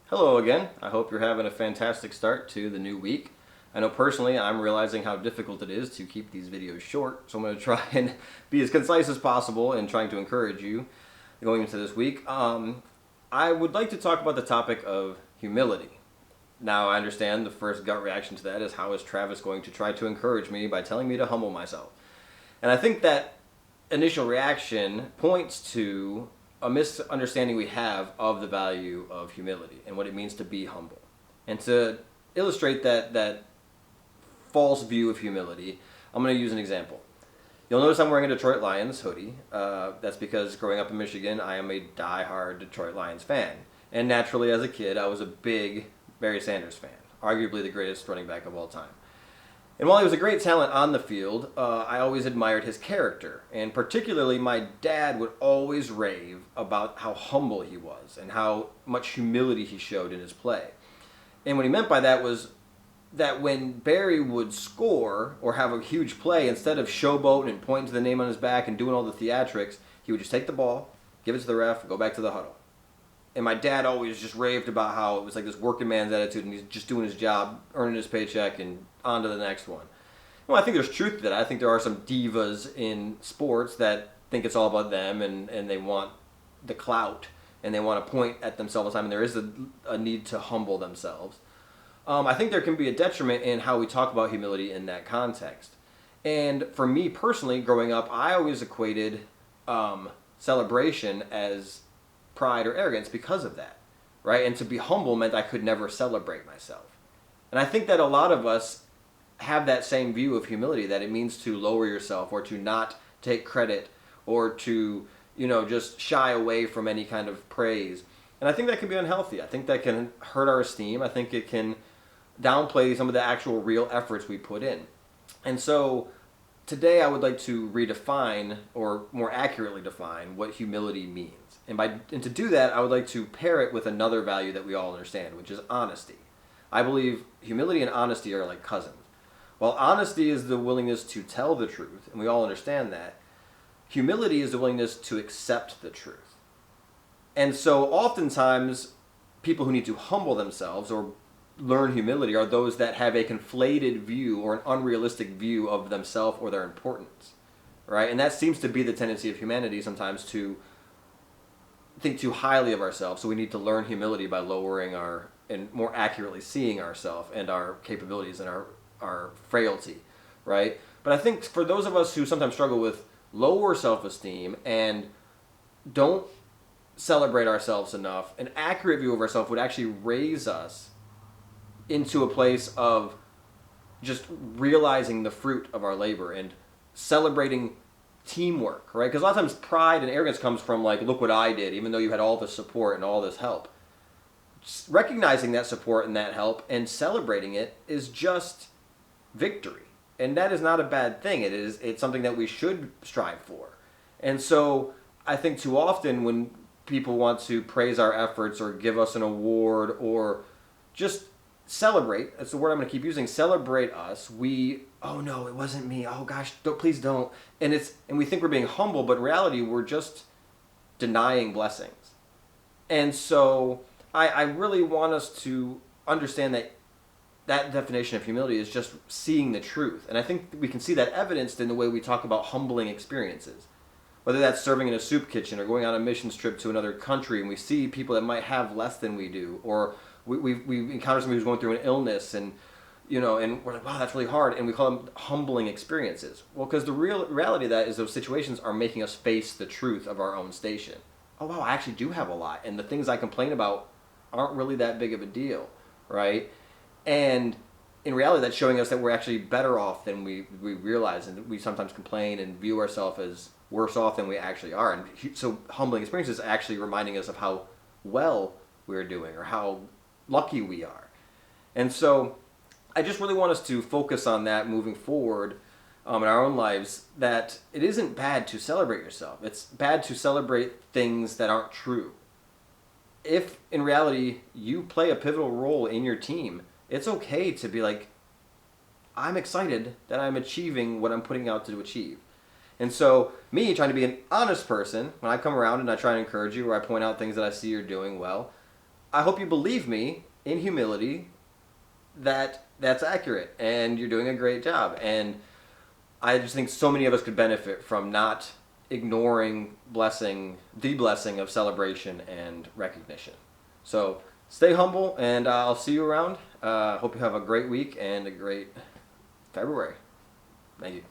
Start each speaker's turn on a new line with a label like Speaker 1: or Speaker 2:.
Speaker 1: Hello again. I hope you're having a fantastic start to the new week. I know personally I'm realizing how difficult it is to keep these videos short, so I'm going to try and be as concise as possible in trying to encourage you going into this week. I would like to talk about the topic of humility. Now, I understand the first gut reaction to that is, how is Travis going to try to encourage me by telling me to humble myself? And I think that initial reaction points to a misunderstanding we have of the value of humility and what it means to be humble. And to illustrate that false view of humility, I'm going to use an example. You'll notice I'm wearing a Detroit Lions hoodie. That's because growing up in Michigan, I am a die-hard Detroit Lions fan. And naturally, as a kid, I was a big Barry Sanders fan, arguably the greatest running back of all time. And while he was a great talent on the field, I always admired his character. And particularly, my dad would always rave about how humble he was and how much humility he showed in his play. And what he meant by that was that when Barry would score or have a huge play, instead of showboating and pointing to the name on his back and doing all the theatrics, he would just take the ball, give it to the ref, go back to the huddle. And my dad always just raved about how it was like this working man's attitude, and he's just doing his job, earning his paycheck, and on to the next one. Well, I think there's truth to that. I think there are some divas in sports that think it's all about them, and they want the clout, and they want to point at themselves all the time, and there is a need to humble themselves. I think there can be a detriment in how we talk about humility in that context. And for me personally, growing up, I always equated celebration as pride or arrogance because of that, right? And to be humble meant I could never celebrate myself. And I think that a lot of us have that same view of humility, that it means to lower yourself or to not take credit or to, just shy away from any kind of praise. And I think that can be unhealthy. I think that can hurt our esteem. I think it can downplay some of the actual real efforts we put in. And so today I would like to redefine, or more accurately define, what humility means. And to do that, I would like to pair it with another value that we all understand, which is honesty. I believe humility and honesty are like cousins. While honesty is the willingness to tell the truth, and we all understand that, humility is the willingness to accept the truth. And so oftentimes, people who need to humble themselves or learn humility are those that have a conflated view or an unrealistic view of themselves or their importance, right? And that seems to be the tendency of humanity sometimes, to think too highly of ourselves. So we need to learn humility by lowering and more accurately seeing ourselves and our capabilities and our frailty, right? But I think for those of us who sometimes struggle with lower self-esteem and don't celebrate ourselves enough, an accurate view of ourselves would actually raise us into a place of just realizing the fruit of our labor and celebrating teamwork, right? Because a lot of times pride and arrogance comes from like, look what I did, even though you had all this support and all this help. Just recognizing that support and that help and celebrating it is just victory. And that is not a bad thing. It's something that we should strive for. And so I think too often when people want to praise our efforts or give us an award or just celebrate, that's the word I'm going to keep using, celebrate us, oh no, it wasn't me, oh gosh, please don't. And we think we're being humble, but in reality we're just denying blessings. And so I really want us to understand that definition of humility is just seeing the truth. And I think we can see that evidenced in the way we talk about humbling experiences. Whether that's serving in a soup kitchen or going on a missions trip to another country, and we see people that might have less than we do, or we encounter somebody who's going through an illness, and and we're like, wow, that's really hard, and we call them humbling experiences. Well, because the real reality of that is those situations are making us face the truth of our own station. Oh wow, I actually do have a lot, and the things I complain about aren't really that big of a deal, right? And in reality, that's showing us that we're actually better off than we realize, and we sometimes complain and view ourselves as worse off than we actually are. And so humbling experiences is actually reminding us of how well we're doing or how lucky we are. And so I just really want us to focus on that moving forward in our own lives, that it isn't bad to celebrate yourself. It's bad to celebrate things that aren't true. If in reality you play a pivotal role in your team, it's okay to be like, I'm excited that I'm achieving what I'm putting out to achieve. And so me trying to be an honest person, when I come around and I try to encourage you or I point out things that I see you're doing well, I hope you believe me in humility that that's accurate and you're doing a great job. And I just think so many of us could benefit from not ignoring the blessing of celebration and recognition. So stay humble, and I'll see you around. Hope you have a great week and a great February. Thank you.